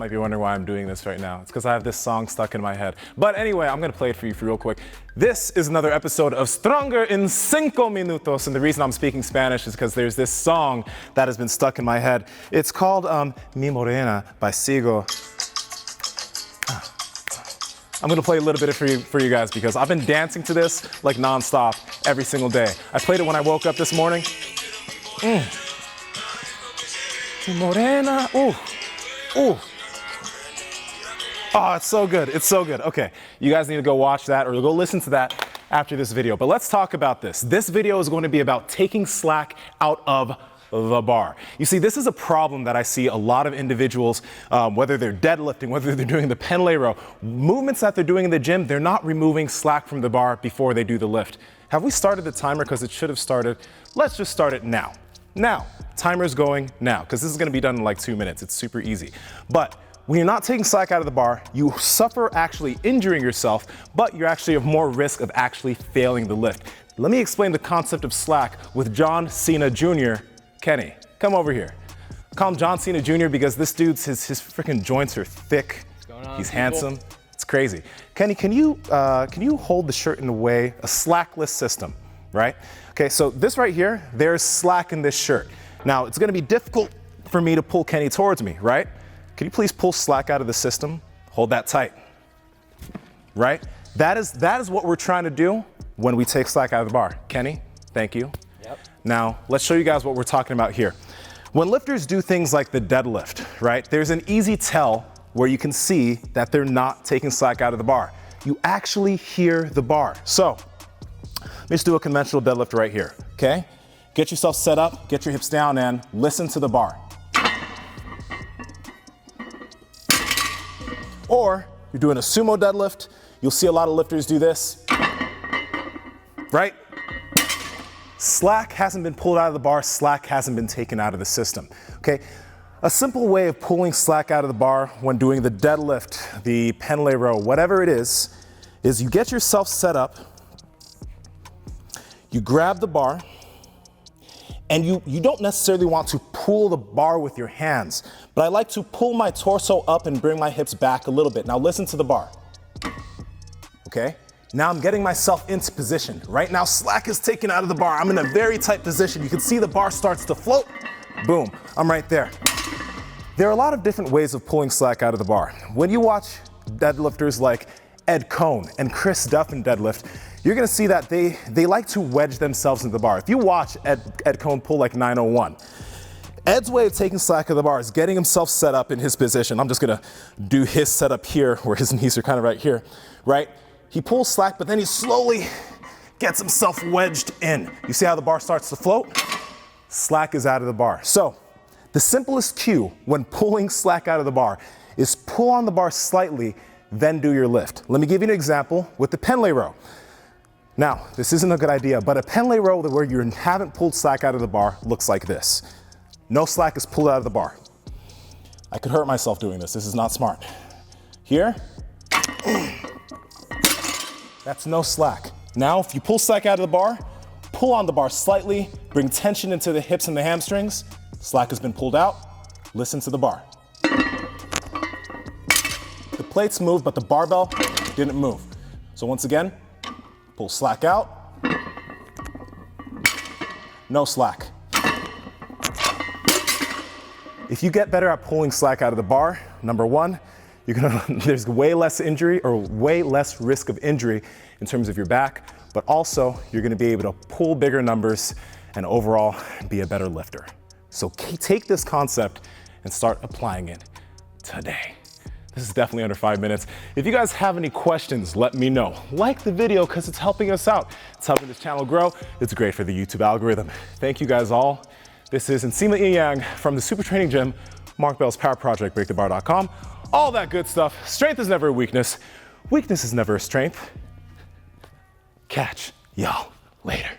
might be wondering why I'm doing this right now. It's because I have this song stuck in my head. But anyway, I'm gonna play it for you real quick. This is another episode of Stronger in 5 Minutos, and the reason I'm speaking Spanish is because there's this song that has been stuck in my head. It's called Mi Morena by Sigo. I'm gonna play a little bit for you guys because I've been dancing to this like nonstop every single day. I played it when I woke up this morning. Morena, ooh. Oh, it's so good, it's so good. Okay, you guys need to go watch that or go listen to that after this video. But let's talk about this. This video is going to be about taking slack out of the bar. You see, this is a problem that I see a lot of individuals, whether they're deadlifting, whether they're doing the pendlay row, movements that they're doing in the gym, they're not removing slack from the bar before they do the lift. Have we started the timer? Because it should have started. Let's just start it now. Now, timer's going now, because this is gonna be done in like 2 minutes. It's super easy. But when you're not taking slack out of the bar, you suffer actually injuring yourself, but you actually have more risk of actually failing the lift. Let me explain the concept of slack with John Cena Jr. Kenny, come over here. Call him John Cena Jr. because this dude's, his freaking joints are thick. What's going on, He's people? handsome. It's crazy. Kenny, can you hold the shirt in a way, a slackless system, right? Okay, so this right here, there's slack in this shirt. Now, it's gonna be difficult for me to pull Kenny towards me, right? Can you please pull slack out of the system? Hold that tight, right? That is what we're trying to do when we take slack out of the bar. Kenny, thank you. Yep. Now, let's show you guys what we're talking about here. When lifters do things like the deadlift, right, there's an easy tell where you can see that they're not taking slack out of the bar. You actually hear the bar. So, let's do a conventional deadlift right here, okay? Get yourself set up, get your hips down, and listen to the bar. Or, you're doing a sumo deadlift, you'll see a lot of lifters do this, right? Slack hasn't been pulled out of the bar, slack hasn't been taken out of the system, okay? A simple way of pulling slack out of the bar when doing the deadlift, the pendlay row, whatever it is you get yourself set up, you grab the bar, and you don't necessarily want to pull the bar with your hands, but I like to pull my torso up and bring my hips back a little bit. Now listen to the bar, okay? Now I'm getting myself into position. Right now, slack is taken out of the bar. I'm in a very tight position. You can see the bar starts to float. Boom, I'm right there. There are a lot of different ways of pulling slack out of the bar. When you watch deadlifters like Ed Cohn and Chris Duff in deadlift, you're gonna see that they like to wedge themselves into the bar. If you watch Ed Cohn pull like 901, Ed's way of taking slack out of the bar is getting himself set up in his position. I'm just gonna do his setup here where his knees are kind of right here, right? He pulls slack, but then he slowly gets himself wedged in. You see how the bar starts to float? Slack is out of the bar. So the simplest cue when pulling slack out of the bar is pull on the bar slightly, then do your lift. Let me give you an example with the pendlay row. Now, this isn't a good idea, but a pendlay row where you haven't pulled slack out of the bar looks like this. No slack is pulled out of the bar. I could hurt myself doing this. This is not smart. Here, that's no slack. Now, if you pull slack out of the bar, pull on the bar slightly, bring tension into the hips and the hamstrings. Slack has been pulled out. Listen to the bar. The plates move, but the barbell didn't move. So once again, pull slack out. No slack. If you get better at pulling slack out of the bar, number one, there's way less injury or way less risk of injury in terms of your back, but also you're gonna be able to pull bigger numbers and overall be a better lifter. So take this concept and start applying it today. This is definitely under 5 minutes. If you guys have any questions, let me know. Like the video because it's helping us out. It's helping this channel grow. It's great for the YouTube algorithm. Thank you guys all. This is Nsima Inyang from the SuperTraining Gym, Mark Bell's Power Project, BreakTheBar.com. All that good stuff. Strength is never a weakness. Weakness is never a strength. Catch y'all later.